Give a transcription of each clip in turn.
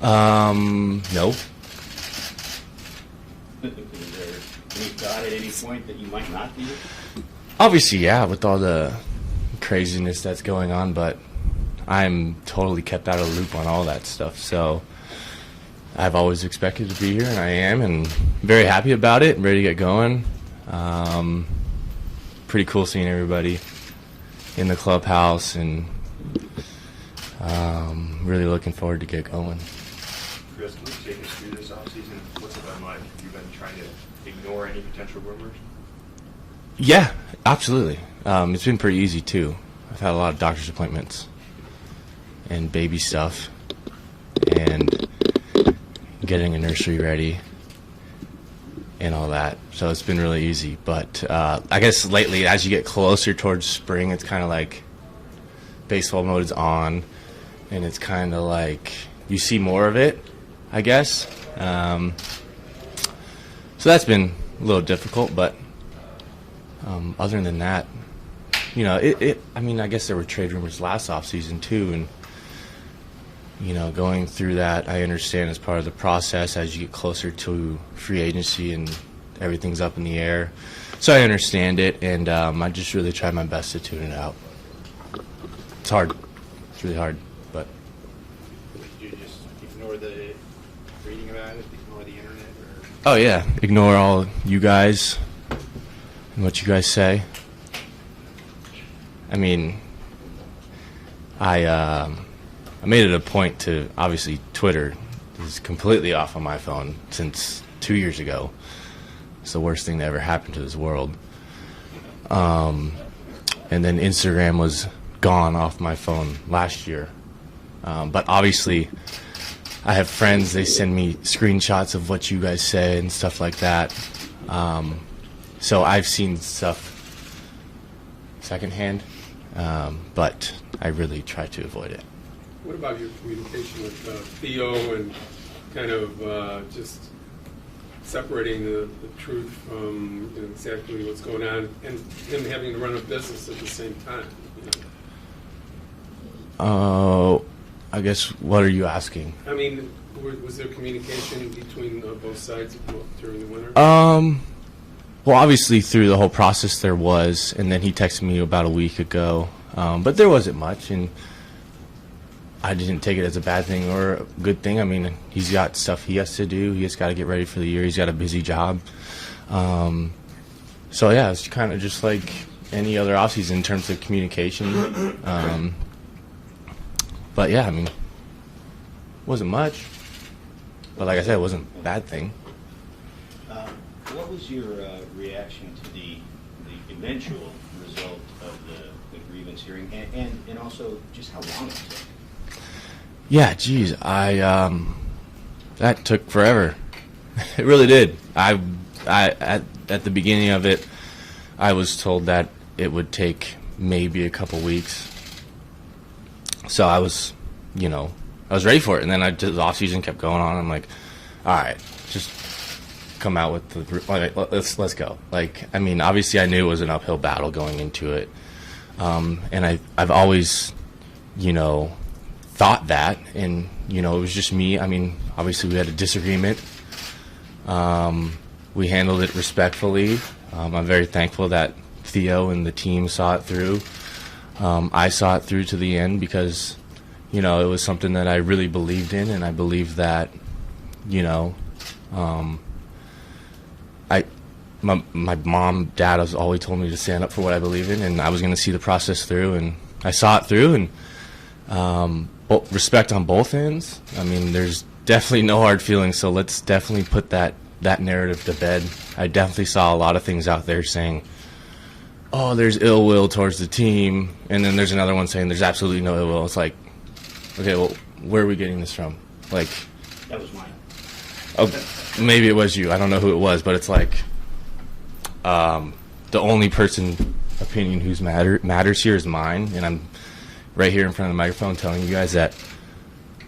No. Is there any thought at any point that you might not be? Obviously, yeah, with all the craziness that's going on, but I'm totally kept out of the loop on all that stuff. So I've always expected to be here, and I am, and very happy about it, and ready to get going. Pretty cool seeing everybody in the clubhouse, and really looking forward to get going. Kris, can you take us through this offseason? What's it been like? Have you been trying to ignore any potential rumors? Yeah, absolutely. It's been pretty easy, too. I've had a lot of doctor's appointments and baby stuff and getting a nursery ready and all that. So it's been really easy. But I guess lately, as you get closer towards spring, it's kind of like baseball mode is on, and it's kind of like you see more of it, I guess. So that's been a little difficult, but other than that, you know, I mean, I guess there were trade rumors last offseason too, and you know, going through that, I understand as part of the process as you get closer to free agency and everything's up in the air. So I understand it, and I just really try my best to tune it out. It's hard. It's really hard, but. Did you just ignore the reading about it, ignore the internet? Or? Oh, yeah. Ignore all you guys and what you guys say. I mean, I made it a point to, obviously, Twitter is completely off on my phone since 2 years ago. It's the worst thing that ever happened to this world. And then Instagram was gone off my phone last year. But obviously, I have friends, they send me screenshots of what you guys say and stuff like that. So I've seen stuff secondhand, but I really try to avoid it. What about your communication with Theo and kind of just separating the truth from exactly what's going on, and him having to run a business at the same time? I guess, what are you asking? I mean, was there communication between both sides during the winter? Well, obviously through the whole process there was, and then he texted me about a week ago, but there wasn't much, and I didn't take it as a bad thing or a good thing. I mean, he's got stuff he has to do. He has got to get ready for the year. He's got a busy job. So, yeah, it's kind of just like any other offseason in terms of communication. But, yeah, I mean, it wasn't much. But like I said, it wasn't a bad thing. What was your reaction to the eventual result of the grievance hearing, and also just how long it took? Yeah, geez, that took forever. It really did. I at the beginning of it, I was told that it would take maybe a couple weeks. So I was ready for it, and then the off season kept going on. I'm like, all right, just come out with let's go. Like, I mean, obviously I knew it was an uphill battle going into it, and I've always, thought that, and it was just me. I mean, obviously we had a disagreement. We handled it respectfully. I'm very thankful that Theo and the team saw it through. I saw it through to the end because it was something that I really believed in, and I believed that my mom, dad has always told me to stand up for what I believe in, and I was going to see the process through, and I saw it through, and respect on both ends. I mean, there's definitely no hard feelings, so let's definitely put that narrative to bed. I definitely saw a lot of things out there saying, oh, there's ill will towards the team, and then there's another one saying there's absolutely no ill will. It's like, okay, well, where are we getting this from? Like, that was mine. Oh, maybe it was you. I don't know who it was, but it's like the only person opinion who's matters here is mine, and I'm right here in front of the microphone telling you guys that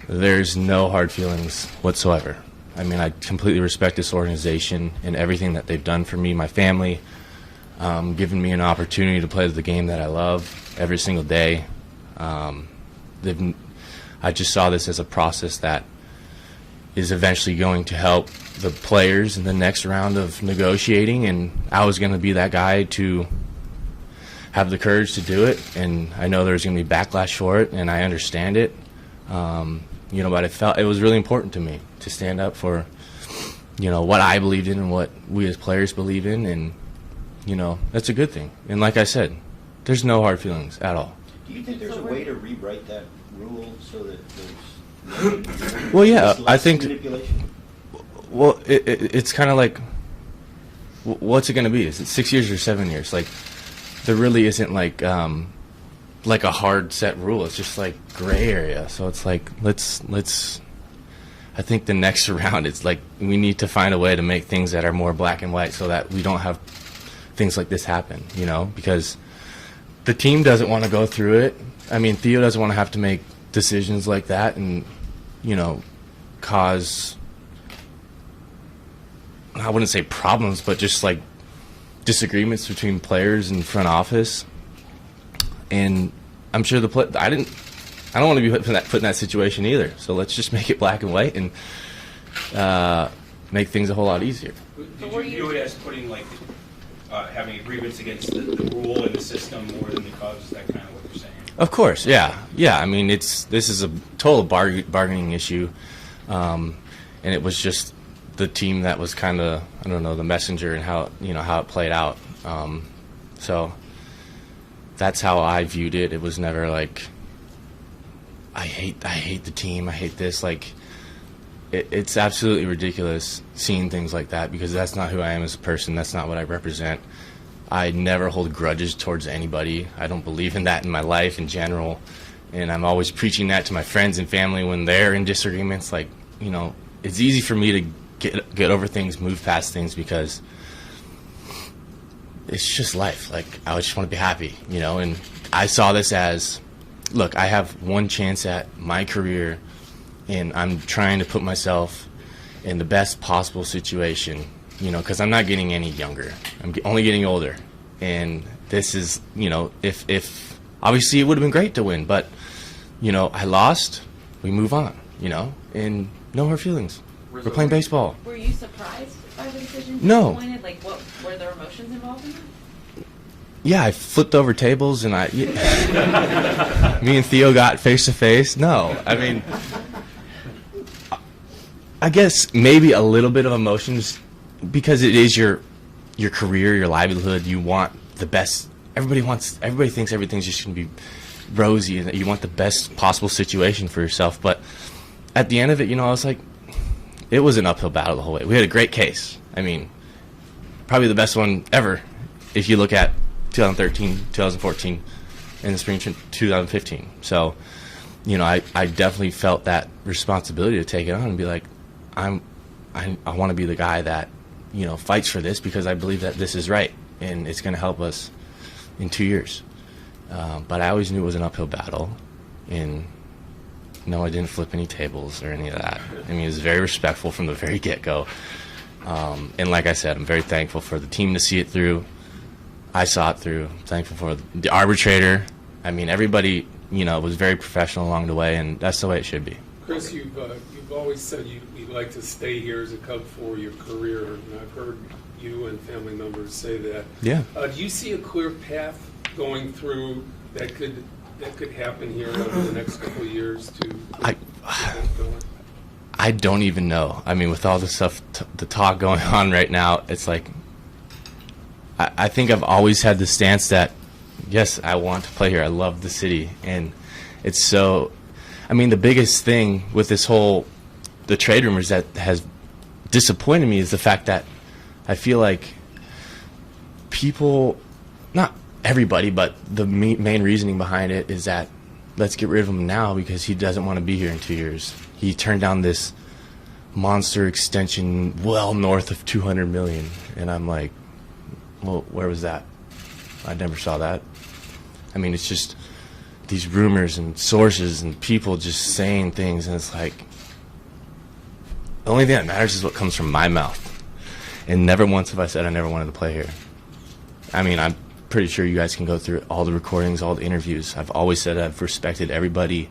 there's no hard feelings whatsoever. I mean, I completely respect this organization and everything that they've done for me, my family, giving me an opportunity to play the game that I love every single day. I just saw this as a process that is eventually going to help the players in the next round of negotiating, and I was going to be that guy to have the courage to do it. And I know there's going to be backlash for it, and I understand it. But it was really important to me to stand up for, what I believed in and what we as players believe in, and, that's a good thing. And like I said, there's no hard feelings at all. Do you think there's a way to rewrite that rule so that there's Well, yeah, less I think. manipulation? Well, it's kind of like, what's it going to be? Is it 6 years or 7 years? Like, there really isn't like a hard set rule. It's just like gray area. So it's like let's. I think the next round, it's like we need to find a way to make things that are more black and white so that we don't have things like this happen. Because the team doesn't want to go through it. I mean, Theo doesn't want to have to make decisions like that and cause, I wouldn't say problems, but just like disagreements between players and front office. And I'm sure I don't want to be put in that situation either. So let's just make it black and white and make things a whole lot easier. Did you view it as putting having a grievance against the rule and the system more than the Cubs? Is that kind of what you're saying? Of course, yeah. I mean, this is a total bargaining issue, and it was just the team that was kind of, I don't know, the messenger and how it played out. So that's how I viewed it. It was never like I hate the team. I hate this. Like it's absolutely ridiculous seeing things like that, because that's not who I am as a person. That's not what I represent. I never hold grudges towards anybody. I don't believe in that in my life in general, and I'm always preaching that to my friends and family when they're in disagreements. Like, it's easy for me to get over things, move past things, because it's just life. Like, I just want to be happy, and I saw this as, look, I have one chance at my career, and I'm trying to put myself in the best possible situation, because I'm not getting any younger. I'm only getting older. And this is, if obviously it would have been great to win, but, I lost, we move on, and no hard feelings. We're playing baseball. Were you surprised by the decision? No. Disappointed? Like, what were there emotions involved in that? Yeah, I flipped over tables, and me and Theo got face to face. No, I mean, I guess maybe a little bit of emotions, because it is your career, your livelihood. You want the best. Everybody thinks everything's just going to be rosy, and that you want the best possible situation for yourself. But at the end of it, I was like, it was an uphill battle the whole way. We had a great case. I mean, probably the best one ever if you look at 2013, 2014, and the spring 2015. So, I definitely felt that responsibility to take it on and be like, I want to be the guy that, fights for this, because I believe that this is right and it's going to help us in 2 years. But I always knew it was an uphill battle, and no, I didn't flip any tables or any of that. I mean, it was very respectful from the very get-go. And like I said, I'm very thankful for the team to see it through. I saw it through. I'm thankful for the arbitrator. I mean, everybody, was very professional along the way, and that's the way it should be. Chris, you've always said you'd like to stay here as a Cub for your career, and I've heard you and family members say that. Yeah. Do you see a clear path going through that could happen here over the next couple of years to I don't even know. I mean, with all the stuff, the talk going on right now, it's like, I think I've always had the stance that, yes, I want to play here. I love the city. And it's so, I mean, the biggest thing with this the trade rumors that has disappointed me is the fact that I feel like people, not everybody, but the main reasoning behind it is that let's get rid of him now because he doesn't want to be here in 2 years. He turned down this monster extension well north of $200 million. And I'm like, well, where was that? I never saw that. I mean, it's just these rumors and sources and people just saying things, and it's like, the only thing that matters is what comes from my mouth. And never once have I said I never wanted to play here. I mean, I'm pretty sure you guys can go through all the recordings, all the interviews. I've always said I've respected everybody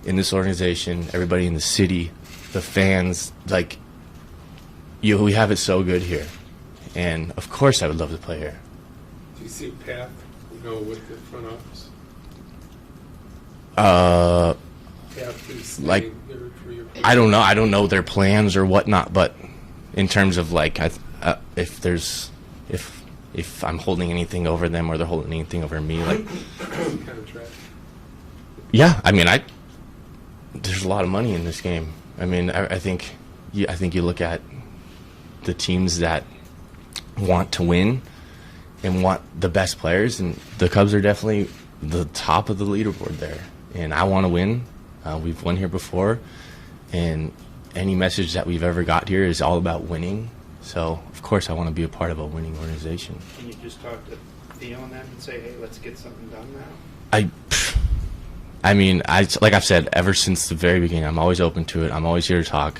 in this organization, everybody in the city, the fans, like, we have it so good here. And, of course, I would love to play here. Do you see a path, with the front office? Path to staying Like, here for your I don't know. I don't know their plans or whatnot, but in terms of, like, if I'm holding anything over them or they're holding anything over me, like, kind of track. yeah, I mean, there's a lot of money in this game. I mean, I think you look at the teams that want to win and want the best players, and the Cubs are definitely the top of the leaderboard there. And I want to win. We've won here before, and any message that we've ever got here is all about winning. So, of course, I want to be a part of a winning organization. Can you just talk to Theo on that and say, hey, let's get something done now? I mean, like I've said, ever since the very beginning, I'm always open to it. I'm always here to talk.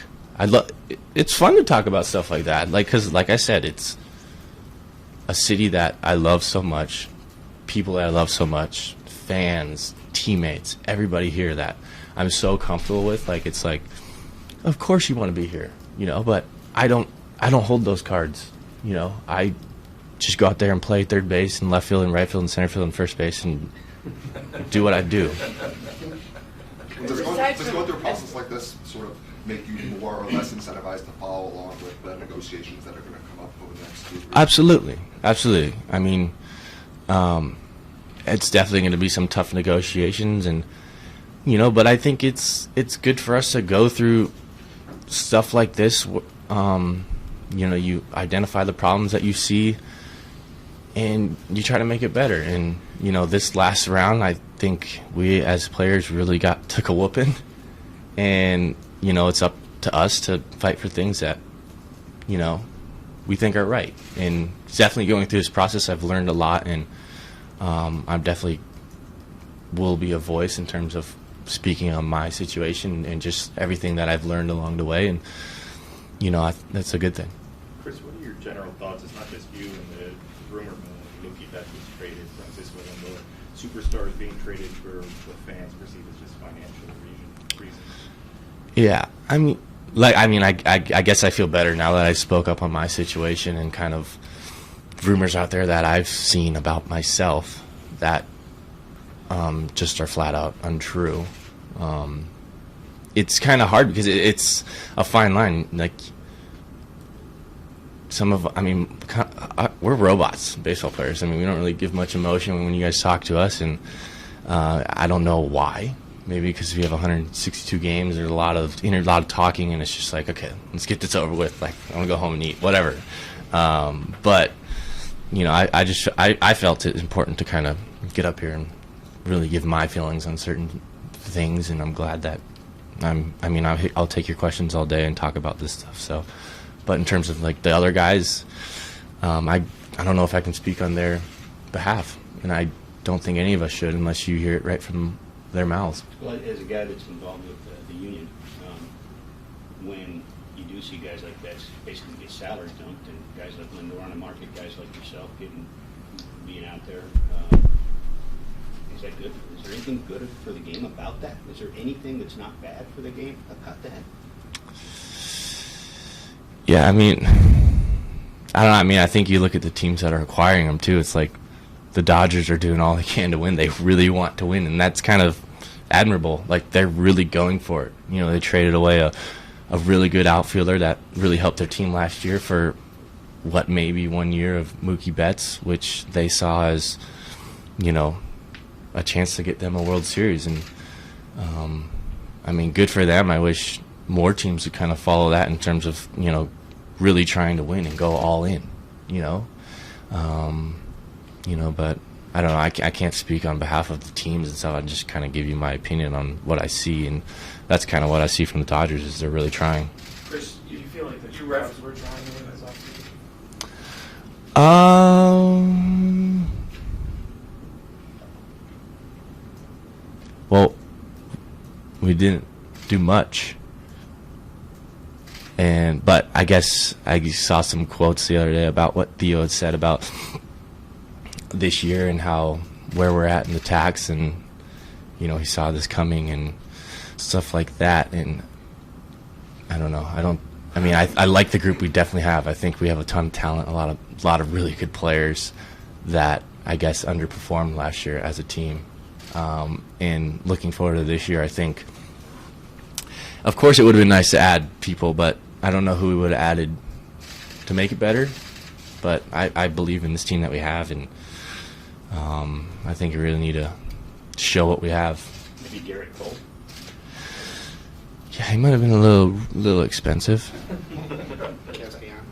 It's fun to talk about stuff like that, because, like I said, it's a city that I love so much, people that I love so much, fans, teammates, everybody here that I'm so comfortable with. Like, it's like, of course you want to be here, but I don't hold those cards. I just go out there and play third base and left field and right field and center field and first base and do what I do. Does going through a process like this sort of make you more or less incentivized to follow along with the negotiations that are going to come up over the next 2 years? Absolutely. I mean, it's definitely going to be some tough negotiations, and but I think it's good for us to go through stuff like this. You identify the problems that you see, and you try to make it better. And this last round, I think we as players really took a whooping, and it's up to us to fight for things that we think are right. And definitely going through this process, I've learned a lot, and I'm definitely will be a voice in terms of speaking on my situation and just everything that I've learned along the way. And that's a good thing. Kris, what are your general thoughts? It's not just you and the rumor mill. Mookie Betts was traded, Francisco Lindor, superstars being traded for what fans perceive as just financial reasons. Yeah, I guess I feel better now that I spoke up on my situation and kind of rumors out there that I've seen about myself that just are flat out untrue. It's kind of hard because it's a fine line. Like, we're robots, baseball players. I mean, we don't really give much emotion when you guys talk to us, and I don't know why. Maybe because we have 162 games, there's a lot of talking, and it's just like, okay, let's get this over with. Like, I want to go home and eat, whatever. But I felt it important to kind of get up here and really give my feelings on certain things, and I'm glad that I'll take your questions all day and talk about this stuff. So, but in terms of like the other guys, I don't know if I can speak on their behalf, and I don't think any of us should unless you hear it right from their mouths. Well, as a guy that's involved with the union, when you do see guys like that basically get salary dumped, and guys like Lindor on the market, guys like yourself being out there, is that good? Is there anything good for the game about that? Is there anything that's not bad for the game about that? Yeah, I don't know. I think you look at the teams that are acquiring them too. It's like the Dodgers are doing all they can to win. They really want to win, and that's kind of admirable. Like, they're really going for it. They traded away a really good outfielder that really helped their team last year for maybe 1 year of Mookie Betts, which they saw as a chance to get them a World Series. And good for them. I wish more teams would kind of follow that in terms of really trying to win and go all in. But I don't know. I can't speak on behalf of the teams and stuff. I just kind of give you my opinion on what I see, and that's kind of what I see from the Dodgers is they're really trying. Kris, do you feel like the two refs were trying to win this offseason? Well, we didn't do much. But I guess I saw some quotes the other day about what Theo had said about this year and where we're at in the tax, and he saw this coming and stuff like that. And I don't know. I like the group we definitely have. I think we have a ton of talent, a lot of really good players that I guess underperformed last year as a team. And looking forward to this year, I think, of course, it would have been nice to add people, but I don't know who we would have added to make it better. But I believe in this team that we have, and I think we really need to show what we have. Maybe Garrett Cole. Yeah, he might have been a little expensive. Let's be honest.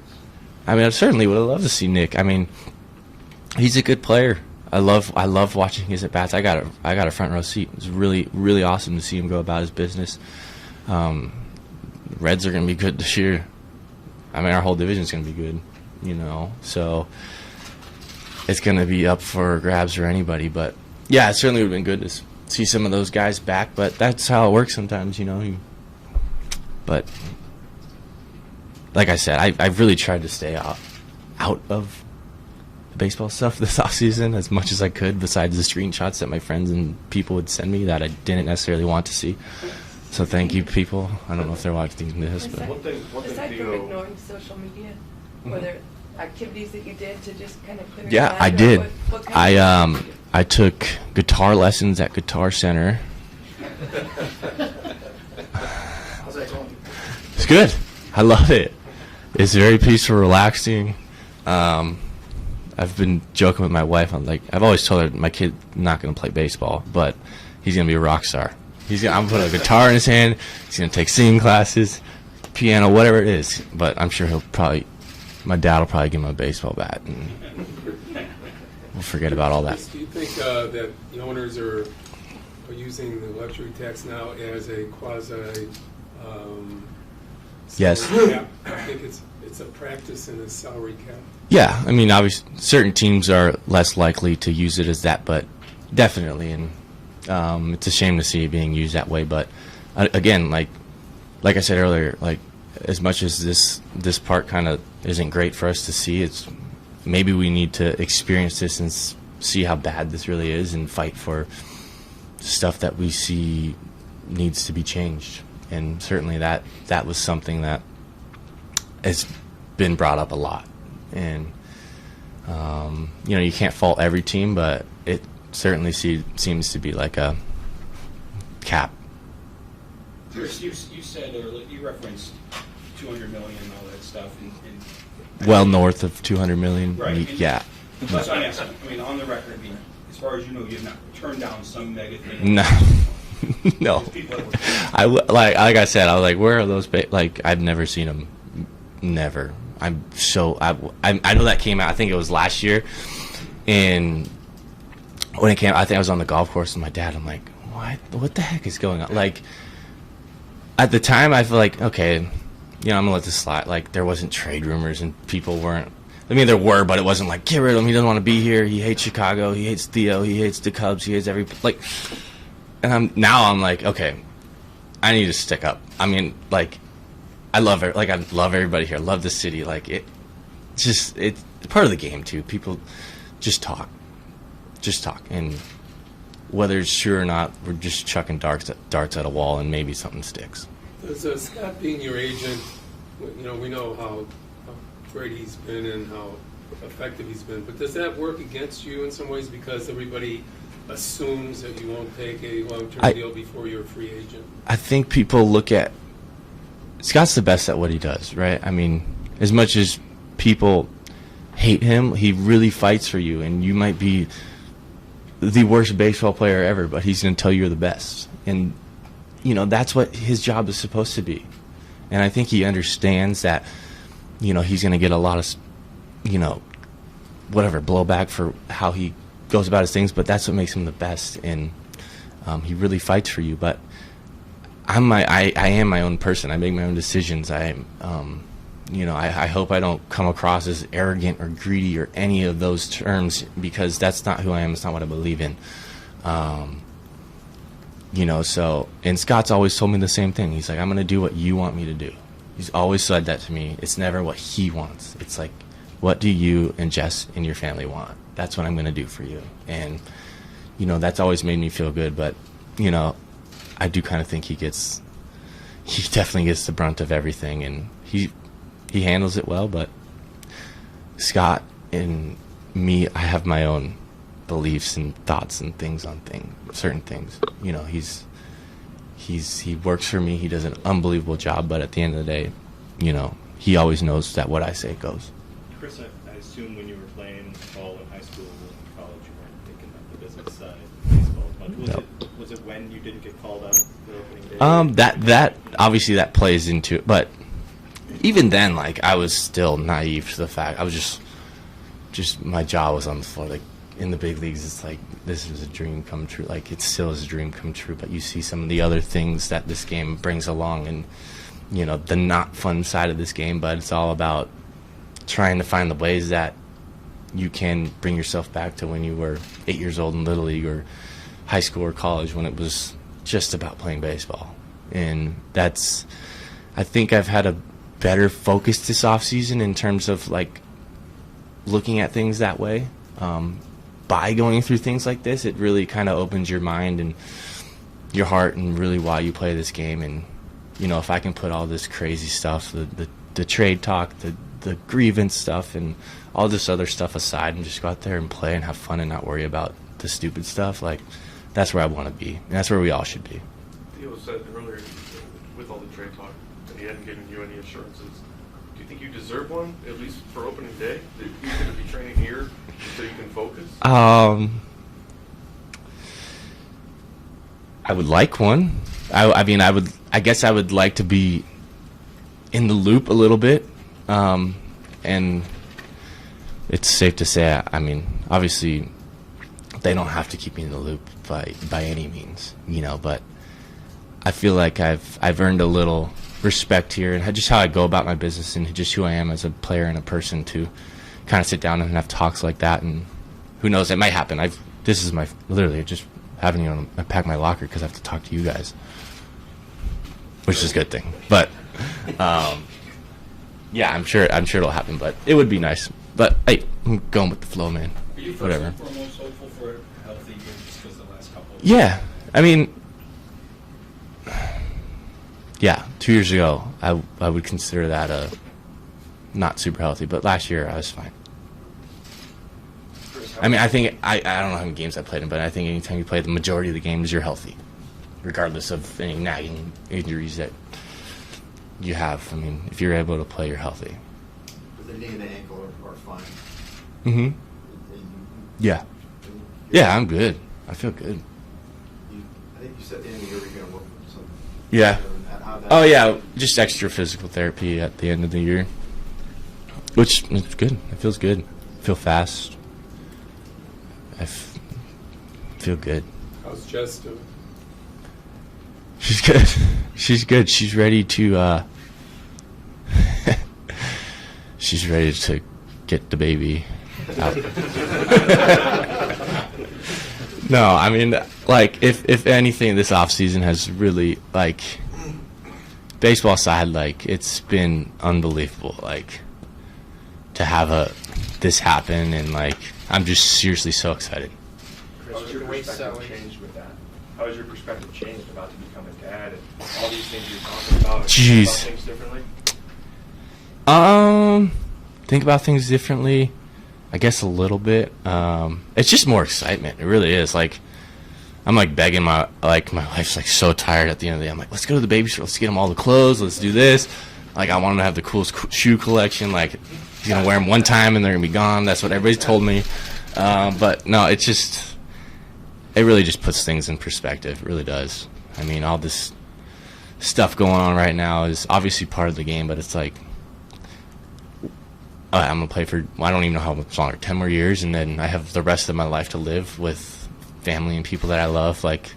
I mean, I certainly would have loved to see Nick. I mean, he's a good player. I love watching his at bats. I got a front row seat. It was really awesome to see him go about his business. Reds are going to be good this year. I mean, our whole division's going to be good, you know. So it's going to be up for grabs for anybody. But yeah, it certainly would have been good to see some of those guys back. But that's how it works sometimes, you know. But like I said, I've really tried to stay out of the baseball stuff this offseason as much as I could, besides the screenshots that my friends and people would send me that I didn't necessarily want to see. So thank you, people. I don't know if they're watching this, but Aside from ignoring social media, were there activities that you did to just kind of clear your yeah, mind, I or did. what kind of I took guitar lessons at Guitar Center. How's that going? It's good. I love it. It's very peaceful, relaxing. I've been joking with my wife. I've always told her my kid's not going to play baseball, but he's going to be a rock star. I'm putting a guitar in his hand. He's going to take singing classes, piano, whatever it is. But I'm sure my dad will probably give him a baseball bat, and we'll forget about all that. Do you think that the owners are using the luxury tax now as a quasi? Yes. salary cap? I think it's a practice in a salary cap. Yeah, I mean, obviously, certain teams are less likely to use it as that, but definitely, and it's a shame to see it being used that way. But again, like I said earlier, like as much as this part kind of isn't great for us to see, it's maybe we need to experience this and see how bad this really is, and fight for stuff that we see needs to be changed. And certainly that was something that has been brought up a lot. And you can't fault every team, but it certainly seems to be like a cap. Kris, you said, or you referenced 200 million and all that stuff. Well north of 200 million. Right. Yeah. That's what I'm asking. I mean, on the record, I mean, as far as you know, you've not turned down some mega thing. No. No. Like I said, I was like, where are those? I've never seen them. Never. I know that came out. I think it was last year, and when it came, I think I was on the golf course with my dad. I'm like, what the heck is going on? Like, at the time, I feel like, okay, I'm gonna let this slide. Like, there wasn't trade rumors, and people weren't. I mean, there were, but it wasn't like, get rid of him. He doesn't want to be here. He hates Chicago. He hates Theo. He hates the Cubs. He hates and I'm like, okay, I need to stick up. I mean, like, I love everybody here. I love the city. Like, it's part of the game too. People just talk, and whether it's true or not, we're just chucking darts at a wall, and maybe something sticks. Does Scott being your agent, we know how great he's been and how effective he's been, but does that work against you in some ways because everybody assumes that you won't take a long-term deal before you're a free agent? I think people look at Scott's the best at what he does, right? I mean, as much as people hate him, he really fights for you, and you might be the worst baseball player ever, but he's going to tell you you're the best. And, that's what his job is supposed to be. And I think he understands that, he's going to get a lot of, whatever, blowback for how he goes about his things, but that's what makes him the best. And he really fights for you. But I am my own person. I make my own decisions. I hope I don't come across as arrogant or greedy or any of those terms, because that's not who I am. It's not what I believe in. And Scott's always told me the same thing. He's like, I'm going to do what you want me to do. He's always said that to me. It's never what he wants. It's like, what do you and Jess and your family want? That's what I'm going to do for you. And, that's always made me feel good. But, I do kind of think he he definitely gets the brunt of everything, and he handles it well. But Scott and me, I have my own beliefs and thoughts and things on certain things. You know, he works for me. He does an unbelievable job, but at the end of the day, you know, he always knows that what I say goes. Chris, I assume when you were playing ball in high school and college, you weren't thinking of the business side of baseball as much. Was it when you didn't get called up for opening day? That obviously that plays into it, but even then, like, I was still naive to the fact I was just my jaw was on the floor. Like, in the big leagues, it's like, this is a dream come true. Like, it still is a dream come true, but you see some of the other things that this game brings along, and you know, the not fun side of this game, but it's all about trying to find the ways that you can bring yourself back to when you were 8 years old in Little League or high school or college, when it was just about playing baseball. And that's, I think I've had a better focus this offseason in terms of, like, looking at things that way. By going through things like this, it really kind of opens your mind and your heart and really why you play this game. And you know, if I can put all this crazy stuff, the trade talk, the grievance stuff, and all this other stuff aside, and just go out there and play and have fun and not worry about the stupid stuff, like, that's where I want to be. And that's where we all should be. Theo said earlier, with all the trade talk, that he hadn't given you any assurances. Do you think you deserve one, at least for opening day? That you're going to be training here so you can focus? I would like one. I guess I would like to be in the loop a little bit. And it's safe to say, I mean, obviously, they don't have to keep me in the loop by any means, you know, but I feel like I've earned a little respect here, and just how I go about my business and just who I am as a player and a person, to kind of sit down and have talks like that. And who knows, it might happen. This is literally just having, you know, I pack my locker because I have to talk to you guys, which is a good thing. But yeah, I'm sure it'll happen. But it would be nice. But hey, I'm going with the flow, man. Are you Whatever. first and foremost hopeful for a healthy year just because the last couple of Yeah, I mean, yeah, 2 years ago, I would consider that a not super healthy. But last year, I was fine. I mean, I think I don't know how many games I played in, but I think anytime you play the majority of the games, you're healthy, regardless of any nagging injuries that you have. I mean, if you're able to play, you're healthy. The knee and the ankle are fine. Mm-hmm. Yeah. Yeah, I'm good. I feel good. I think you said at the end of the year you're going to work with some. Yeah. How that Oh, yeah, just extra physical therapy at the end of the year, which is good. It feels good. I feel fast. I feel good. How's Jess doing? She's good. She's good. She's ready to she's ready to get the baby out. No, I mean, like, if anything, this offseason has really, like, baseball side, like, it's been unbelievable, like, to have this happen, and, like, I'm just seriously so excited. How has your perspective changed with that? How has your perspective changed about to become a dad and all these things you're talking about? Jeez. About things differently? Think about things differently, I guess a little bit. It's just more excitement. It really is. Like, I'm like begging my wife's like so tired at the end of the day. I'm like, let's go to the baby store. Let's get him all the clothes. Let's do this. Like, I want him to have the coolest shoe collection. Like, he's gonna wear them one time and they're gonna be gone. That's what everybody's told me. But no, it really just puts things in perspective. It really does. I mean, all this stuff going on right now is obviously part of the game, but it's like, I'm going to play for, I don't even know how much longer, 10 more years, and then I have the rest of my life to live with family and people that I love. Like,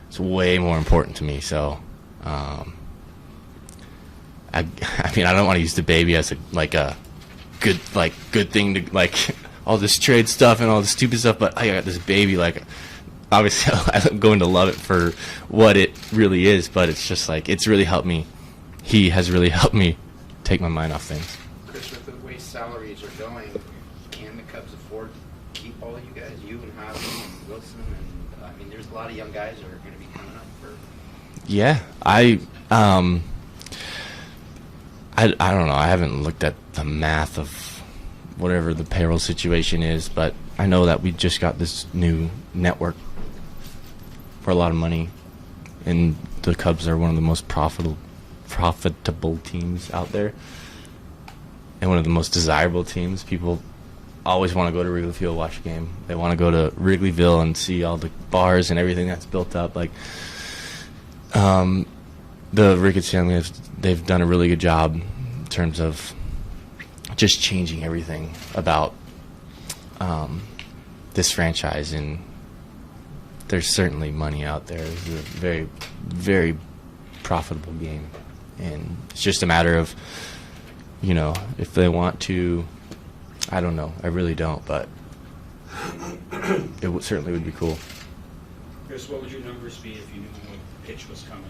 it's way more important to me. So, I mean, I don't want to use the baby as a good thing to, like, all this trade stuff and all this stupid stuff, but I got this baby, like, obviously I'm going to love it for what it really is, but it's just like, it's really helped me. He has really helped me take my mind off things. Chris, with the way salaries are going, can the Cubs afford to keep all of you guys, you and Javi and Wilson? And I mean, there's a lot of young guys that are going to be coming up for. Yeah, I don't know. I haven't looked at the math of whatever the payroll situation is, but I know that we just got this new network for a lot of money, and the Cubs are one of the most profitable teams out there, and one of the most desirable teams. People always want to go to Wrigley Field, watch a game. They want to go to Wrigleyville and see all the bars and everything that's built up. Like, the Ricketts family, they've done a really good job in terms of just changing everything about this franchise, and there's certainly money out there. It's a very, very profitable game, and it's just a matter of, you know, if they want to. I don't know. I really don't, but it certainly would be cool. Chris, what would your numbers be if you knew what pitch was coming?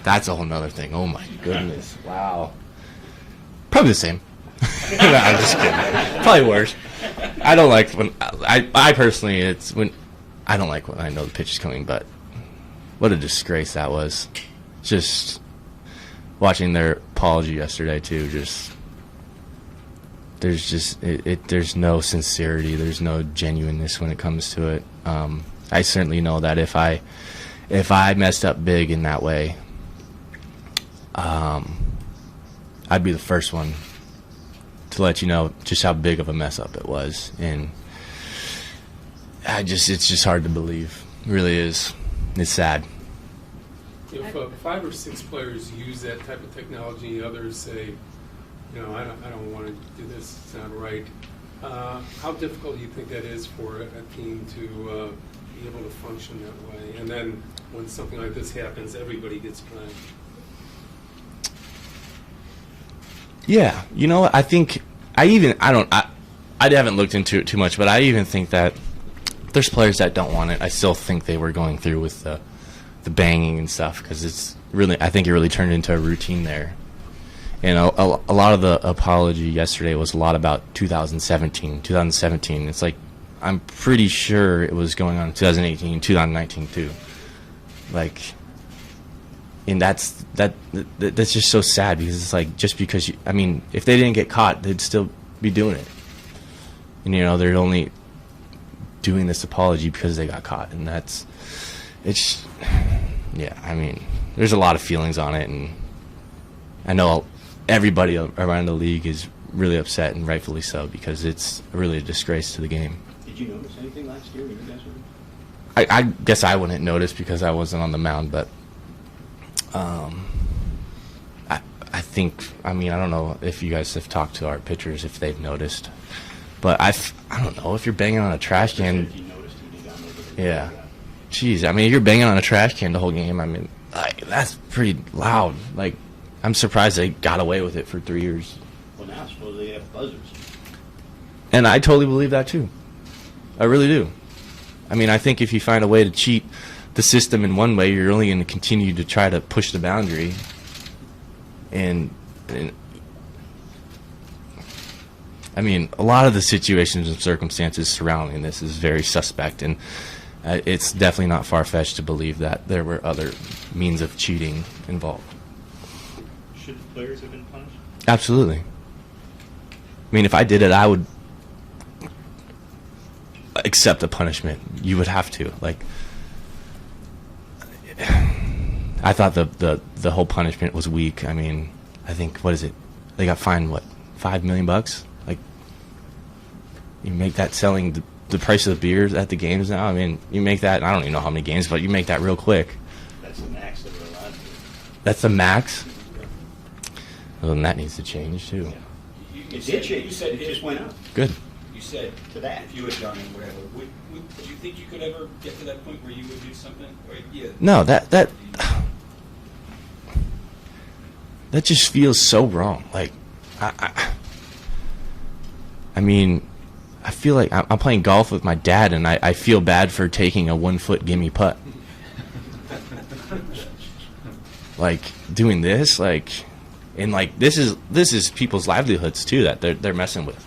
That's a whole nother thing. Oh my goodness! Wow. Probably the same. No, I'm just kidding. Probably worse. I don't like when I personally. It's when I don't like when I know the pitch is coming. But what a disgrace that was. Just watching their apology yesterday too. There's no sincerity. There's no genuineness when it comes to it. I certainly know that if I messed up big in that way, I'd be the first one to let you know just how big of a mess up it was, and it's just hard to believe. It really is. It's sad. If 5 or 6 players use that type of technology, others say, you know, I don't want to do this. It's not right. How difficult do you think that is for a team to be able to function that way? And then when something like this happens, everybody gets blamed. Yeah, you know what? I think I haven't looked into it too much, but I even think that there's players that don't want it. I still think they were going through with the banging and stuff, because it's really, I think it really turned into a routine there. And a lot of the apology yesterday was a lot about 2017. It's like, I'm pretty sure it was going on in 2018, 2019 too. Like, and that's just so sad, because it's like, just because if they didn't get caught, they'd still be doing it. And, you know, they're only doing this apology because they got caught, and there's a lot of feelings on it, and I know everybody around the league is really upset, and rightfully so, because it's really a disgrace to the game. Did you notice anything last year when you guys were? I guess I wouldn't notice because I wasn't on the mound, but I think, I don't know if you guys have talked to our pitchers, if they've noticed, but I don't know, if you're banging on a trash can. If you noticed, you downloaded it. Yeah. Jeez, if you're banging on a trash can the whole game, that's pretty loud. Like, I'm surprised they got away with it for 3 years. Well, now suppose they have buzzers. And I totally believe that too. I really do. I think if you find a way to cheat the system in one way, you're only going to continue to try to push the boundary. And a lot of the situations and circumstances surrounding this is very suspect, and it's definitely not far-fetched to believe that there were other means of cheating involved. Should the players have been punished? Absolutely. If I did it, I would accept the punishment. You would have to. I thought the whole punishment was weak. I think, what is it? They got fined, $5 million? You make that selling the price of the beers at the games now. You make that, I don't even know how many games, but you make that real quick. That's the max that we're allowed to. That's the max? Well, then that needs to change, too. It did change. You said it just went up. Good. You said To that. if you had done it, whatever, do you think you could ever get to that point where you would do something? Or, yeah. No, that just feels so wrong. I feel like I'm playing golf with my dad, and I feel bad for taking a 1-foot gimme putt. Doing this, this is people's livelihoods too that they're messing with.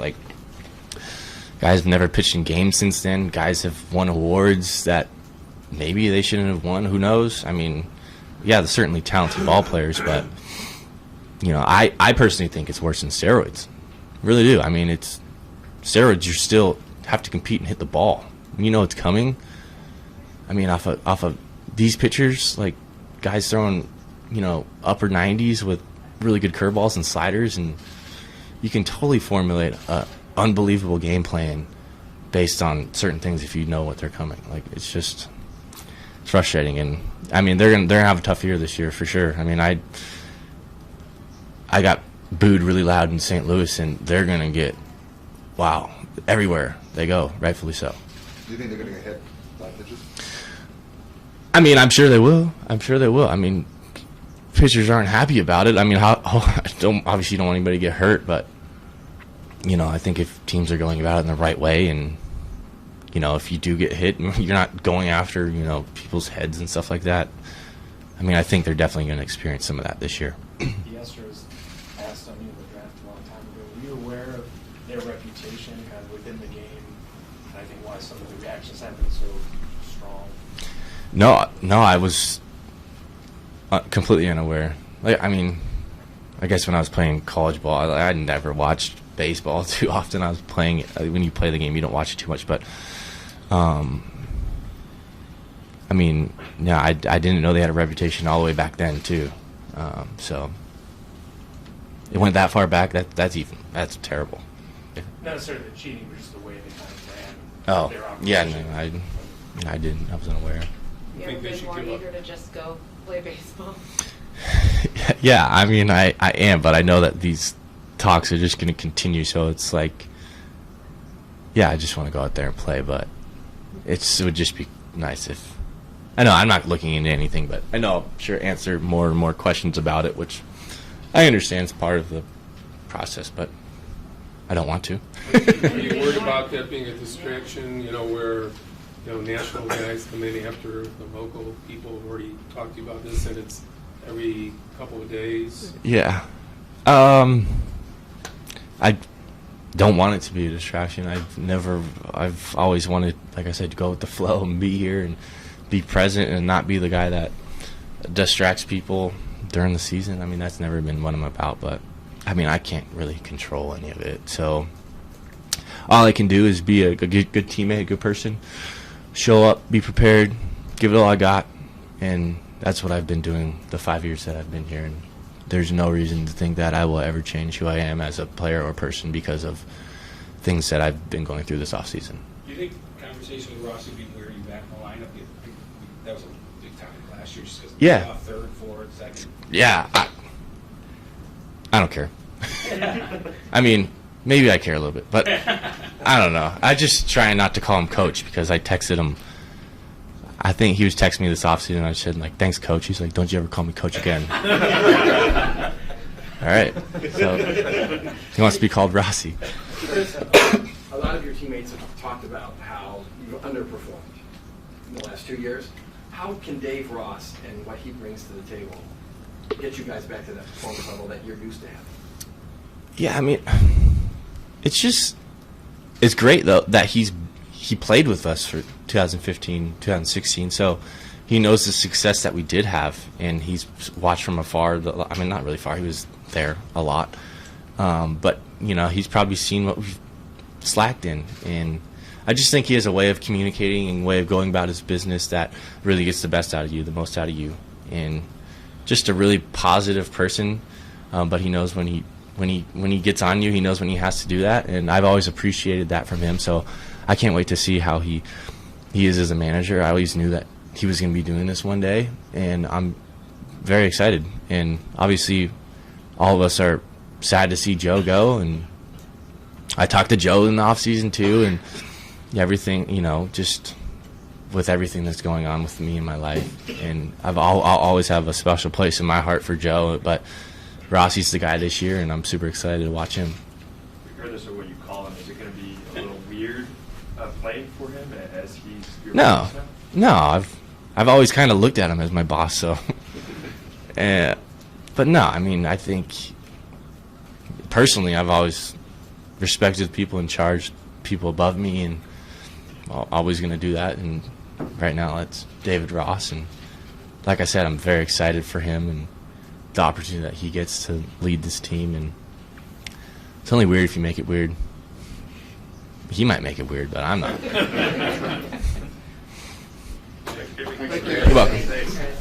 Guys have never pitched in games since then. Guys have won awards that maybe they shouldn't have won. Who knows? I mean, yeah, they're certainly talented ball players, but I personally think it's worse than steroids. Really do. I mean, it's steroids. You still have to compete and hit the ball. You know it's coming. I mean, off of these pitchers, like guys throwing, upper 90s with really good curveballs and sliders, and you can totally formulate a unbelievable game plan based on certain things if you know what they're coming. Like, it's frustrating, and I mean they're gonna have a tough year this year for sure. I mean, I got booed really loud in St. Louis, and they're gonna get everywhere they go, rightfully so. Do you think they're going to get hit by pitches? I mean, I'm sure they will. I mean, pitchers aren't happy about it. I mean, obviously you don't want anybody to get hurt, but I think if teams are going about it in the right way, and if you do get hit, you're not going after people's heads and stuff like that. I mean, I think they're definitely going to experience some of that this year. The Astros passed on you in the draft a long time ago. Were you aware of their reputation kind of within the game? And I think why some of the reactions have been so strong. No, I was completely unaware. Like, I mean, I guess when I was playing college ball, I never watched baseball too often. I was playing it. When you play the game, you don't watch it too much. But, I mean, yeah, I didn't know they had a reputation all the way back then too. So it went that far back. That's terrible. Not necessarily the cheating, but just the way they kind of ran. Oh, their yeah, operation. no, I didn't. I was unaware. You think ever they been should more give up? eager to just go play baseball? Yeah, I mean, I am, but I know that these talks are just going to continue, so it's like, yeah, I just want to go out there and play, but it would just be nice if, I know I'm not looking into anything, but I know I'll sure answer more and more questions about it, which I understand is part of the process, but I don't want to. Are you worried about that being a distraction, where, national guys come in after the local people have already talked to you about this, and it's every couple of days? Yeah. I don't want it to be a distraction. I've always wanted, like I said, to go with the flow and be here and be present and not be the guy that distracts people during the season. I mean, that's never been what I'm about, but I mean, I can't really control any of it. So all I can do is be a good teammate, a good person, show up, be prepared, give it all I got, and that's what I've been doing the 5 years that I've been here. And there's no reason to think that I will ever change who I am as a player or person because of things that I've been going through this offseason. Do you think conversation with Rossi being where you back in the lineup, that was a big topic last year just because Yeah. third, fourth, second? Yeah, I don't care. I mean, maybe I care a little bit, but I don't know. I just try not to call him coach because I texted him. I think he was texting me this offseason, and I said, like, thanks, coach. He's like, don't you ever call me coach again. All right. So he wants to be called Rossi. Kris, a lot of your teammates have talked about how you've underperformed in the last 2 years. How can Dave Ross and what he brings to the table get you guys back to that performance level that you're used to having? Yeah, I mean, it's great, though, that he played with us for 2015, 2016, so he knows the success that we did have, and he's watched from afar. I mean, not really far. He was there a lot. But, he's probably seen what we've slacked in, and I just think he has a way of communicating and way of going about his business that really gets the best out of you, the most out of you, and just a really positive person, but he knows when he gets on you, he knows when he has to do that, and I've always appreciated that from him, so I can't wait to see how he is as a manager. I always knew that he was going to be doing this one day, and I'm very excited. And obviously, all of us are sad to see Joe go, and I talked to Joe in the offseason too, and everything, just with everything that's going on with me in my life. And I'll always have a special place in my heart for Joe, but Rossi's the guy this year, and I'm super excited to watch him. Regardless of what you call him, is it going to be a little weird playing for him as he's your No, boss now? no, I've always kind of looked at him as my boss, so. But no, I mean, I think personally, I've always respected people in charge, people above me, and I'm always going to do that. And right now it's David Ross, and like I said, I'm very excited for him and the opportunity that he gets to lead this team. And it's only weird if you make it weird. He might make it weird, but I'm not. Thank you. You're welcome.